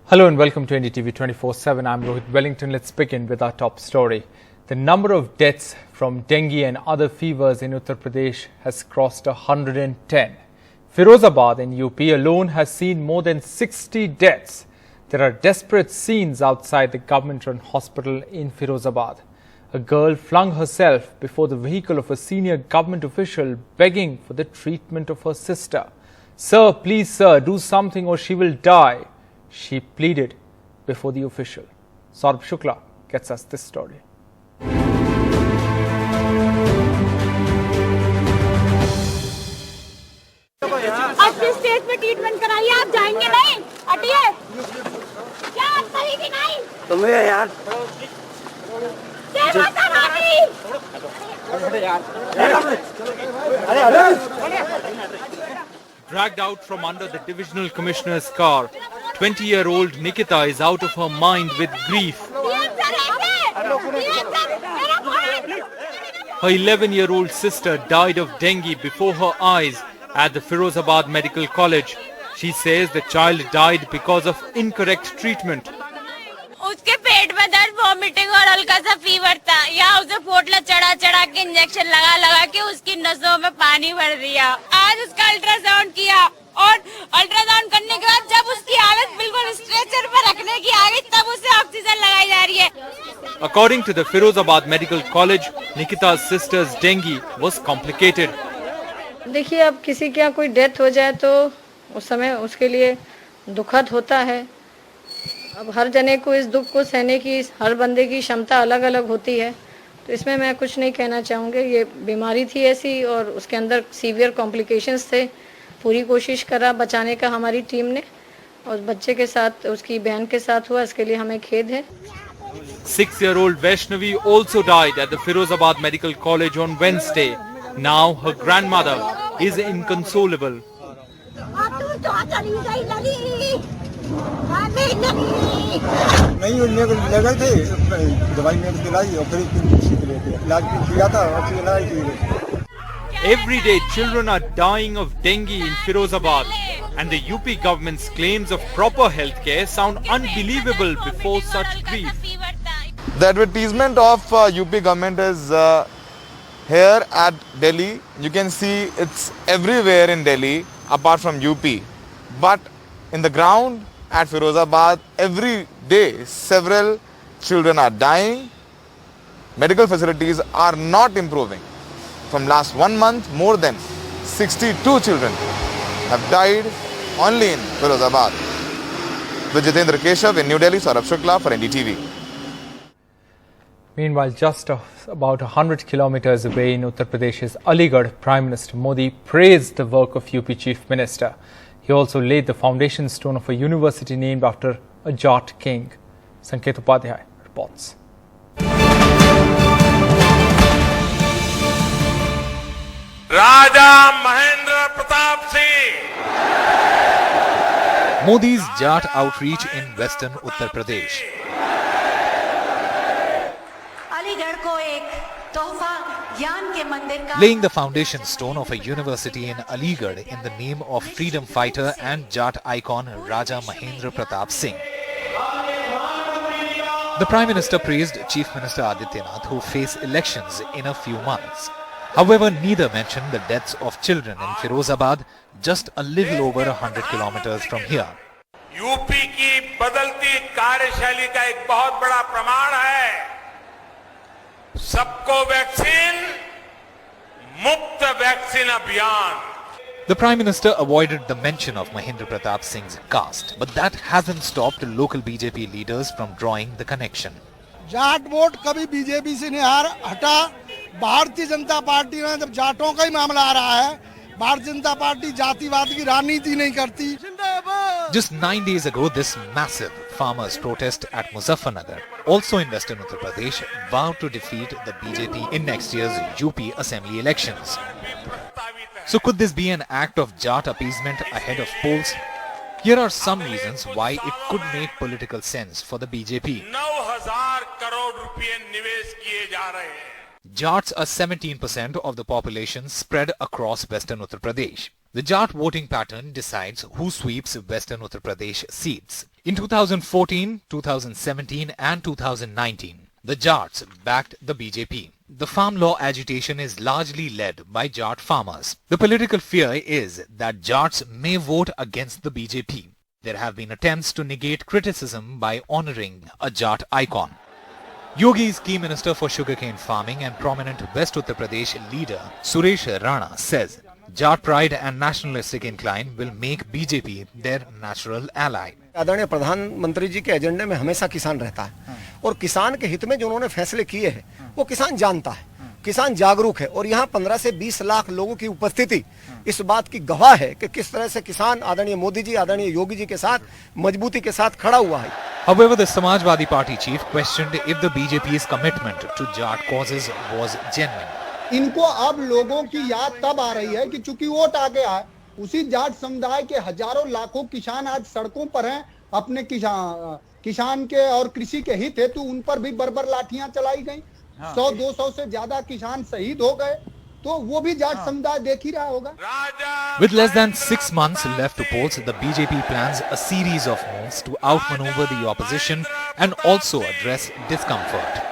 Hello and welcome to NDTV 24/7. I'm Rohit Wellington. Let's begin with our top story. The number of deaths from dengue and other fevers in Uttar Pradesh has crossed 110. Firozabad in UP alone has seen more than 60 deaths. There are desperate scenes outside the government-run hospital in Firozabad. A girl flung herself before the vehicle of a senior government official begging for the treatment of her sister. "Sir, please sir, do something or she will die," she pleaded before the official. Saurabh Shukla gets us this story. आपके stage पे treatment कराइए, आप जाएंगे नहीं? हटिए। क्या आप सही कि नहीं? तुम्हें यार। जय Mata Rani. Dragged out from under the divisional commissioner's car, 20-year-old Nikita is out of her mind with grief. Her 11-year-old sister died of dengue before her eyes at the Firozabad Medical College. She says the child died because of incorrect treatment. उसके पेट में दर्द, vomiting और हल्का सा fever था। यहाँ उसे पोटला चढ़ा के इंजेक्शन लगा के उसकी नसों में पानी भर दिया। आज उसका अल्ट्रासाउंड किया और अल्ट्रासाउंड करने के बाद जब उसकी हालत बिल्कुल स्ट्रेचर पर रखने की आ गई, तब उसे ऑक्सीजन लगाई जा रही है। According to the Firozabad Medical College, Nikita's sister's dengue was complicated. देखिए, अब किसी के यहाँ कोई डेथ हो जाए तो उस समय उसके लिए दुखद होता है। अब हर जने को इस दुख को सहने की, हर बंदे की क्षमता अलग अलग होती है, तो इसमें मैं कुछ नहीं कहना चाहूँगी। ये बीमारी थी ऐसी और उसके अंदर सीवियर कॉम्प्लिकेशंस थे। पूरी कोशिश करा बचाने का हमारी टीम ने, और बच्चे के साथ, उसकी बहन के साथ हुआ, इसके लिए हमें खेद है। 6-year-old Vaishnavi also died at the Firozabad Medical College on Wednesday. Now her grandmother is inconsolable. नहीं लगे थे, दवाई में दिलाई और फिर इलाज किया था, अच्छी इलाज की। Every day children are dying of dengue in Firozabad, and the UP government's claims of proper health care sound unbelievable before such grief. The advertisement of UP government is here at Delhi. You can see it's everywhere in Delhi apart from UP. But in the ground at Firozabad, every day several children are dying. Medical facilities are not improving. From last 1 month, more than 62 children have died only in Firozabad. With Jitendra Keshav in New Delhi, Saurabh Shukla for NDTV. Meanwhile, just about 100 kilometers away in Uttar Pradesh's Aligarh, Prime Minister Modi praised the work of UP Chief Minister. He also laid the foundation stone of a university named after a Jat king. Sanket Upadhyay reports. Raja Mahendra Pratap Singh. Modi's Jat outreach in western Uttar Pradesh. Laying the foundation stone of a university in Aligarh in the name of freedom fighter and Jat icon Raja Mahendra Pratap Singh. The Prime Minister praised Chief Minister Adityanath, who face elections in a few months. However, neither mentioned the deaths of children in Firozabad, just a little over 100 kilometers from here. UP की बदलती कार्यशैली का एक बहुत बड़ा प्रमाण है। सबको वैक्सीन, मुफ्त वैक्सीन अभियान। The Prime Minister avoided the mention of Mahendra Pratap Singh's caste, but that hasn't stopped local BJP leaders from drawing the connection. Jat vote कभी बीजेपी से नहीं हटा। भारतीय जनता पार्टी में जब जाटों का ही मामला आ रहा है, भारतीय जनता पार्टी जातिवाद की राजनीति नहीं करती। Just 9 days ago, this massive farmers' protest at Muzaffarnagar, also in western Uttar Pradesh, vowed to defeat the BJP in next year's UP Assembly elections. So could this be an act of Jat appeasement ahead of polls? Here are some reasons why it could make political sense for the BJP. 9,000 crore रुपए निवेश किए जा रहे हैं। Jats are 17% of the population spread across western Uttar Pradesh. The Jat voting pattern decides who sweeps western Uttar Pradesh seats. In 2014, 2017 and 2019, the Jats backed the BJP. The farm law agitation is largely led by Jat farmers. The political fear is that Jats may vote against the BJP. There have been attempts to negate criticism by honoring a Jat icon. Yogi is key minister for sugarcane farming and prominent West Uttar Pradesh leader Suresh Rana says Jat pride and nationalistic incline will make BJP their natural ally. आदरणीय प्रधानमंत्री जी के एजेंडे में हमेशा किसान रहता है और किसान के हित में जो उन्होंने फैसले किए हैं वो किसान जानता है, किसान जागरूक है और यहाँ 15 से 20 लाख लोगों की उपस्थिति इस बात की गवाह है कि किस तरह से किसान आदरणीय मोदी जी, आदरणीय योगी जी के साथ मजबूती के साथ खड़ा हुआ है. However, the Samajwadi Party chief questioned if the BJP's commitment to Jat causes was genuine. इनको अब लोगों की याद तब आ रही है कि चूंकि वोट आ गया है, उसी जाट समुदाय के हजारों लाखों किसान आज सड़कों पर हैं. अपने किसान के और कृषि के हित हेतु उन पर भी बर्बर लाठियां चलाई गई. 100-200 से ज्यादा किसान शहीद हो गए, तो वो भी जाट समुदाय देख ही रहा होगा. With less than 6 months left to polls, the BJP plans a series of moves to outmaneuver the opposition and also address discomfort.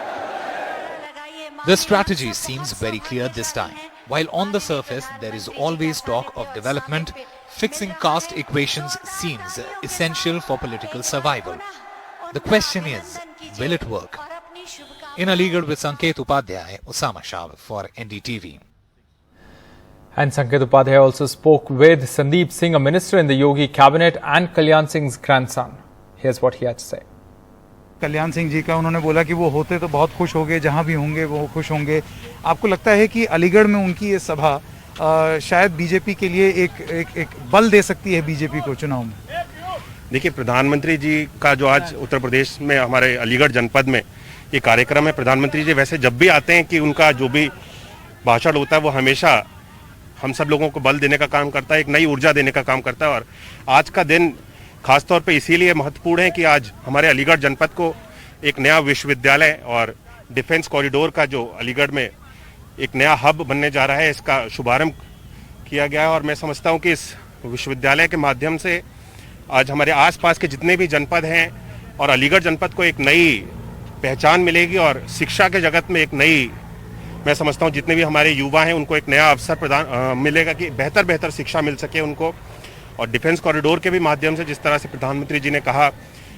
The strategy seems very clear this time. While on the surface there is always talk of development, fixing caste equations seems essential for political survival. The question is, will it work? In Aligarh with Sanket Upadhyay, Osama Shah for NDTV. And Sanket Upadhyay also spoke with Sandeep Singh, a minister in the Yogi cabinet, and Kalyan Singh's grandson. Here's what he had to say. Kalyan Singh ji का उन्होंने बोला कि वो होते तो बहुत खुश होंगे, जहां भी होंगे वो खुश होंगे. आपको लगता है कि अलीगढ़ में उनकी ये सभा शायद बीजेपी के लिए एक बल दे सकती है बीजेपी को चुनाव में? देखिए, प्रधानमंत्री जी का जो आज उत्तर प्रदेश में हमारे अलीगढ़ जनपद में ये कार्यक्रम है, प्रधानमंत्री जी वैसे जब भी आते हैं कि उनका जो भी भाषण होता है वो हमेशा हम सब लोगों को बल देने का काम करता है, एक नई ऊर्जा देने का काम करता है. और आज का दिन खासतौर पे इसीलिए महत्वपूर्ण है कि आज हमारे अलीगढ़ जनपद को एक नया विश्वविद्यालय और डिफेंस कॉरिडोर का जो अलीगढ़ में एक नया हब बनने जा रहा है, इसका शुभारंभ किया गया है. और मैं समझता हूं कि इस विश्वविद्यालय के माध्यम से आज हमारे आसपास के जितने भी जनपद हैं और अलीगढ़ जनपद को एक नई पहचान मिलेगी और शिक्षा के जगत में एक नई, मैं समझता हूं जितने भी हमारे युवा हैं उनको एक नया अवसर मिलेगा कि बेहतर शिक्षा मिल सके उनको. और डिफेंस कॉरिडोर के भी माध्यम से जिस तरह से प्रधानमंत्री जी ने कहा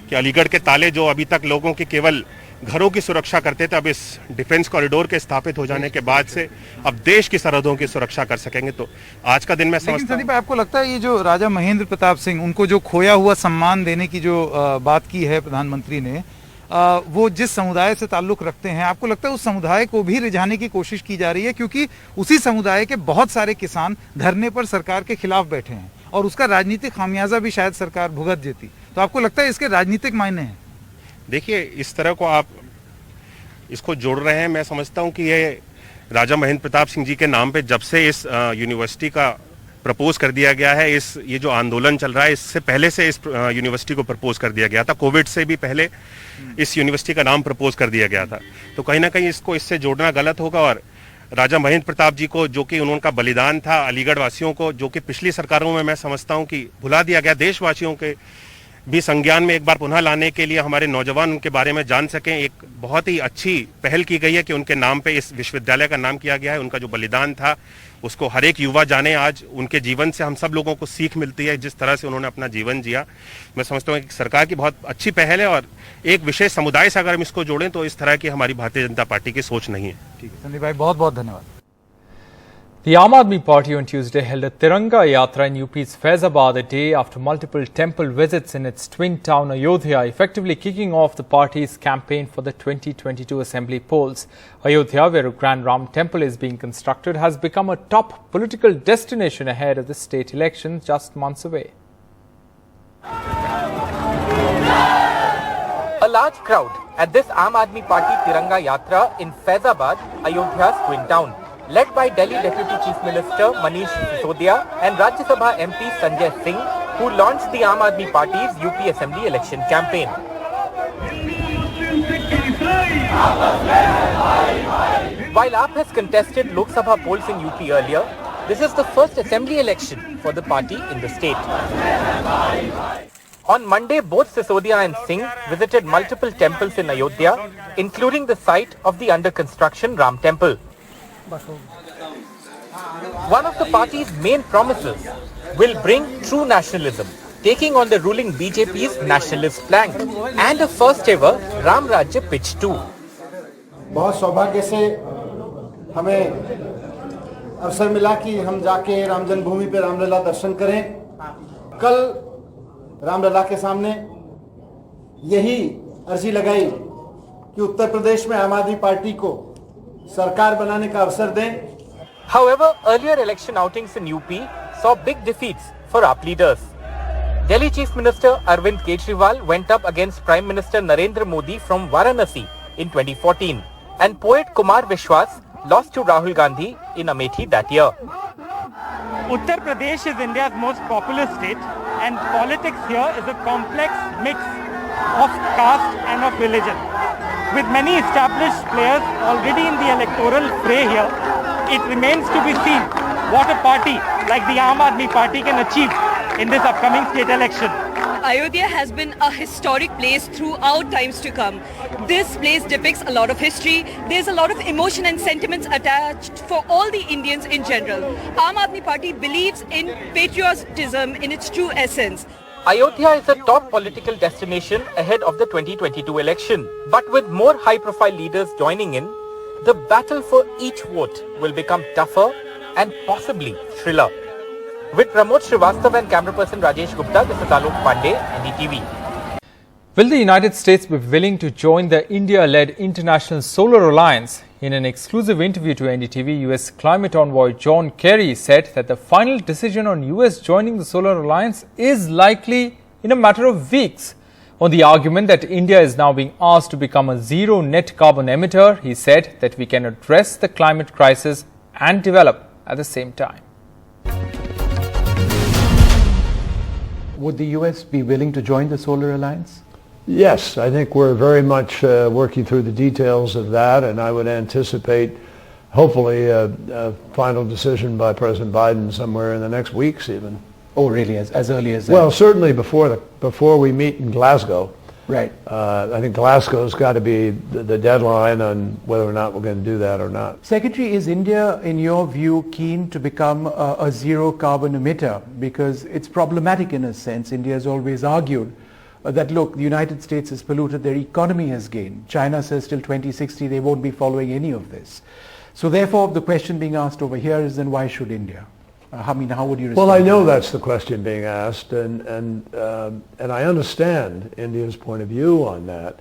कि अलीगढ़ के ताले जो अभी तक लोगों के केवल घरों की सुरक्षा करते थे, अब इस डिफेंस कॉरिडोर के स्थापित हो जाने के बाद से अब देश की सरहदों की सुरक्षा कर सकेंगे. तो आज का दिन मैं समझता हूं. संदीप भाई, आपको लगता है ये जो राजा महेंद्र प्रताप सिंह, उनको जो खोया हुआ सम्मान देने की जो बात की है प्रधानमंत्री ने, वो जिस समुदाय से ताल्लुक रखते हैं, आपको लगता है उस समुदाय को भी रिझाने की कोशिश की जा रही है? क्योंकि उसी समुदाय के बहुत सारे किसान धरने पर सरकार के खिलाफ बैठे हैं और उसका राजनीतिक खामियाजा भी शायद सरकार भुगत देती. तो आपको लगता है इसके राजनीतिक मायने हैं? देखिए, इस तरह को आप इसको जोड़ रहे हैं. मैं समझता हूं कि ये राजा महेंद्र प्रताप सिंह जी के नाम पे जब से इस यूनिवर्सिटी का प्रपोज कर दिया गया है, ये जो आंदोलन चल रहा है, इससे पहले से इस यूनिवर्सिटी को प्रपोज कर दिया गया था. कोविड से भी पहले इस यूनिवर्सिटी का नाम प्रपोज कर दिया गया था. तो कहीं ना कहीं इसको इससे जोड़ना गलत होगा. और राजा महेंद्र प्रताप जी को, जो कि उनका बलिदान था अलीगढ़ वासियों को, जो कि पिछली सरकारों में मैं समझता हूं कि भुला दिया गया, देशवासियों के भी संज्ञान में एक बार पुनः लाने के लिए हमारे नौजवान उनके बारे में जान सकें, एक बहुत ही अच्छी पहल की गई है कि उनके नाम पे इस विश्वविद्यालय का नाम किया गया है. उनका जो बलिदान था उसको हर एक युवा जाने. आज उनके जीवन से हम सब लोगों को सीख मिलती है, जिस तरह से उन्होंने अपना जीवन जिया. मैं समझता हूँ कि सरकार की बहुत अच्छी पहल है और एक विशेष समुदाय से अगर हम इसको जोड़ें तो इस तरह की हमारी भारतीय जनता पार्टी की सोच नहीं है. ठीक है संदीप भाई, बहुत बहुत धन्यवाद. The Aam Aadmi Party on Tuesday held a Tiranga Yatra in UP's Faizabad a day after multiple temple visits in its twin town Ayodhya, effectively kicking off the party's campaign for the 2022 assembly polls. Ayodhya, where a Grand Ram temple is being constructed, has become a top political destination ahead of the state elections just months away. A large crowd at this Aam Aadmi Party Tiranga Yatra in Faizabad, Ayodhya's twin town, led by Delhi Deputy Chief Minister Manish Sisodia and Rajya Sabha MP Sanjay Singh, who launched the Aam Aadmi Party's UP Assembly election campaign. While AAP has contested Lok Sabha polls in UP earlier, this is the first assembly election for the party in the state. On Monday, both Sisodia and Singh visited multiple temples in Ayodhya, including the site of the under-construction Ram Temple. One of the party's main promises will bring true nationalism, taking on the ruling BJP's nationalist flank, and a first-ever Ram Rajya pitch too. बहुत सौभाग्य से हमें अवसर मिला कि हम जाके राम जन्मभूमि पे रामलला दर्शन करें। कल रामलला के सामने यही अर्जी लगाई कि उत्तर प्रदेश में आम आदमी पार्टी को सरकार बनाने का अवसर दें। However, earlier election outings in UP saw big defeats for AAP leaders. Delhi Chief Minister Arvind Kejriwal went up against Prime Minister Narendra Modi from Varanasi in 2014, and poet Kumar Vishwas lost to Rahul Gandhi in Amethi that year. Uttar Pradesh is India's most populous state, and politics here is a complex mix of caste and of religion. With many established players already in the electoral fray here, it remains to be seen what a party like the Aam Aadmi Party can achieve in this upcoming state election. Ayodhya has been a historic place throughout times to come. This place depicts a lot of history. There's a lot of emotion and sentiments attached for all the Indians in general. Aam Aadmi Party believes in patriotism in its true essence. Ayodhya is a top political destination ahead of the 2022 election. But with more high-profile leaders joining in, the battle for each vote will become tougher and possibly thriller. With Pramod Srivastava and camera person Rajesh Gupta, this is Alok Pandey, NDTV. Will the United States be willing to join the India-led International Solar Alliance? In an exclusive interview to NDTV, US climate envoy John Kerry said that the final decision on US joining the Solar Alliance is likely in a matter of weeks. On the argument that India is now being asked to become a zero net carbon emitter, he said that we can address the climate crisis and develop at the same time. Would the US be willing to join the Solar Alliance? Yes, I think we're very much working through the details of that, and I would anticipate hopefully a final decision by President Biden somewhere in the next weeks even. Oh, really? As early as that? Well, certainly before we meet in Glasgow. Right. I think Glasgow's got to be the deadline on whether or not we're going to do that or not. Secretary, is India, in your view, keen to become a zero carbon emitter? Because it's problematic in a sense. India has always argued that, look, the United States has polluted, their economy has gained. China says till 2060 they won't be following any of this. So therefore, the question being asked over here is then why should India? How would you respond? Well, I know that's the question being asked, and I understand India's point of view on that.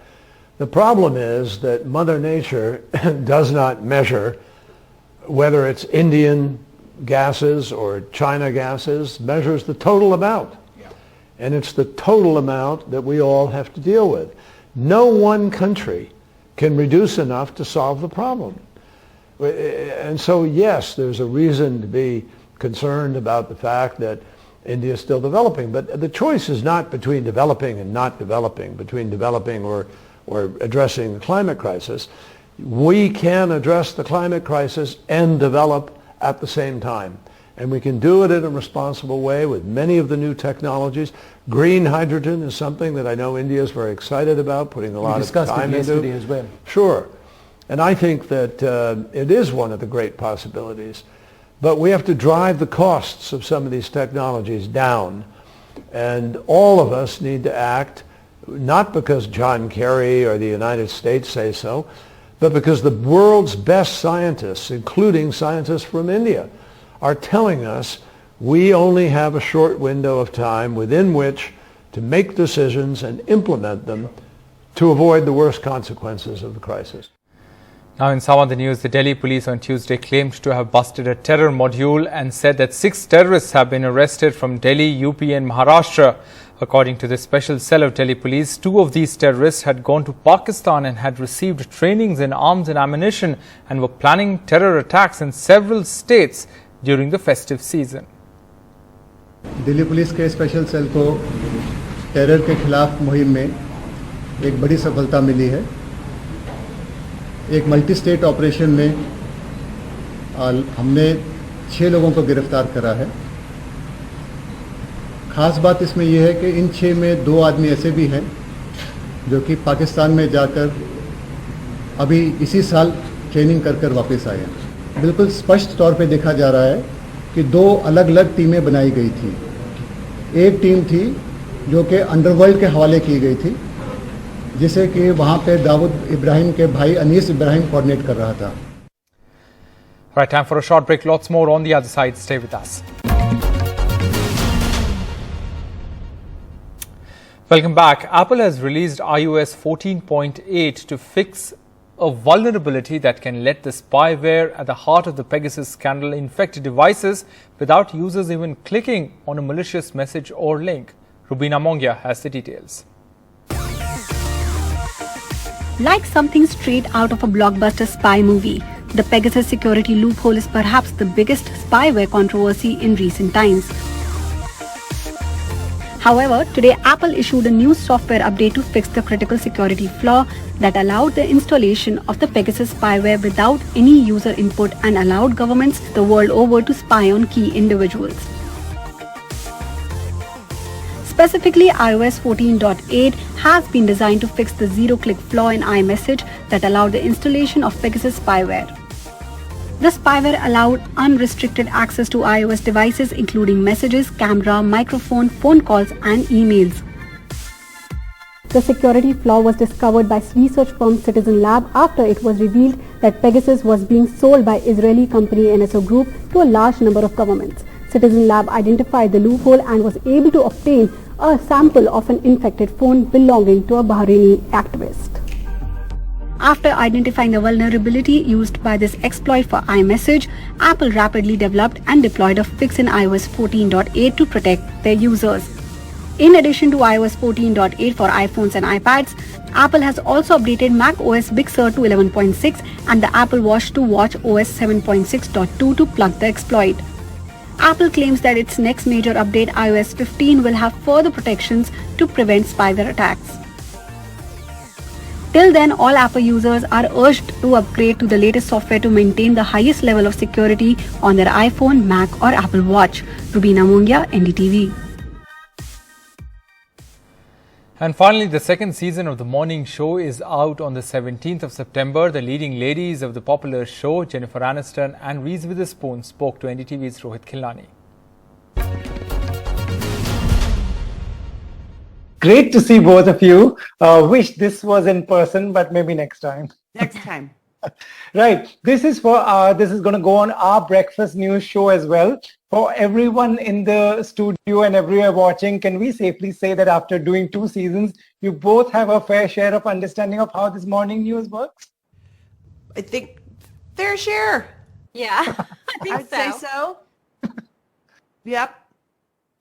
The problem is that Mother Nature does not measure whether it's Indian gases or China gases, measures the total amount. Yeah. And it's the total amount that we all have to deal with. No one country can reduce enough to solve the problem. And so, yes, there's a reason to be concerned about the fact that India is still developing. But the choice is not between developing and not developing, between developing or addressing the climate crisis. We can address the climate crisis and develop at the same time. And we can do it in a responsible way with many of the new technologies. Green hydrogen is something that I know India is very excited about, putting a lot of time into. We discussed it yesterday as well. Sure. And I think that it is one of the great possibilities. But we have to drive the costs of some of these technologies down. And all of us need to act, not because John Kerry or the United States say so, but because the world's best scientists, including scientists from India, are telling us we only have a short window of time within which to make decisions and implement them to avoid the worst consequences of the crisis. Now in some other news, the Delhi police on Tuesday claimed to have busted a terror module and said that 6 terrorists have been arrested from Delhi, UP and Maharashtra. According to the special cell of Delhi police, 2 of these terrorists had gone to Pakistan and had received trainings in arms and ammunition and were planning terror attacks in several states during the festive season. Delhi police के special cell को terror के खिलाफ मुहिम में एक बड़ी सफलता मिली है। एक मल्टी स्टेट ऑपरेशन में हमने 6 लोगों को गिरफ्तार करा है। खास बात इसमें यह है कि इन 6 में 2 आदमी ऐसे भी हैं जो कि पाकिस्तान में जाकर अभी इसी साल ट्रेनिंग कर वापस आए हैं। बिल्कुल स्पष्ट तौर पे देखा जा रहा है कि 2 अलग अलग टीमें बनाई गई थी। एक टीम थी जो कि अंडरवर्ल्ड के हवाले की गई थी, जिसे कि वहाँ पे दाऊद इब्राहिम के भाई अनीस इब्राहिम कोऑर्डिनेट कर रहा था। Right, time for a short break. Lots more on the other side. Stay with us. Welcome back. Apple has released iOS 14.8 to fix a vulnerability that can let the spyware at the heart of the Pegasus scandal infect devices without users even clicking on a malicious message or link. Rubina Mongia has the details. Like something straight out of a blockbuster spy movie, the Pegasus security loophole is perhaps the biggest spyware controversy in recent times. However, today Apple issued a new software update to fix the critical security flaw that allowed the installation of the Pegasus spyware without any user input and allowed governments the world over to spy on key individuals. Specifically, iOS 14.8 has been designed to fix the zero-click flaw in iMessage that allowed the installation of Pegasus spyware. The spyware allowed unrestricted access to iOS devices including messages, camera, microphone, phone calls and emails. The security flaw was discovered by research firm Citizen Lab after it was revealed that Pegasus was being sold by Israeli company NSO Group to a large number of governments. Citizen Lab identified the loophole and was able to obtain a sample of an infected phone belonging to a Bahraini activist. After identifying the vulnerability used by this exploit for iMessage, Apple rapidly developed and deployed a fix in iOS 14.8 to protect their users. In addition to iOS 14.8 for iPhones and iPads, Apple has also updated macOS Big Sur to 11.6 and the Apple Watch to watchOS 7.6.2 to plug the exploit. Apple claims that its next major update, iOS 15, will have further protections to prevent spyware attacks. Till then, all Apple users are urged to upgrade to the latest software to maintain the highest level of security on their iPhone, Mac or Apple Watch. Rubina Mungia, NDTV. And finally, the second season of the morning show is out on the 17th of September. The leading ladies of the popular show, Jennifer Aniston and Reese Witherspoon, spoke to NDTV's Rohit Khilnani. Great to see both of you. Wish this was in person, but maybe next time. Next time. Right. This is going to go on our breakfast news show as well. For everyone in the studio and everywhere watching, can we safely say that after doing 2 seasons, you both have a fair share of understanding of how this morning news works? I think fair share. Yeah, I'd say so. Yep.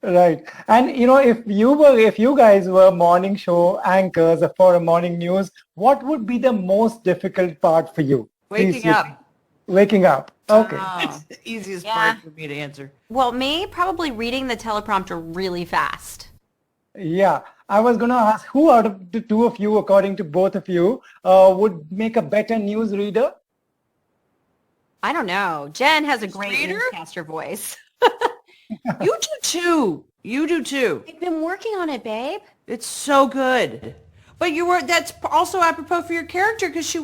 Right. And you know, if you guys were morning show anchors for a morning news, what would be the most difficult part for you? Waking up. Waking up. Okay. It's the easiest part for me to answer. Well, me, probably reading the teleprompter really fast. Yeah. I was going to ask, who out of the two of you, according to both of you, would make a better news reader? I don't know. Jen has a great newscaster voice. You do too. You do too. I've been working on it, babe. It's so good. But that's also apropos for your character because she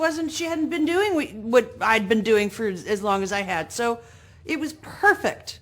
hadn't been doing what I'd been doing for as long as I had. So it was perfect.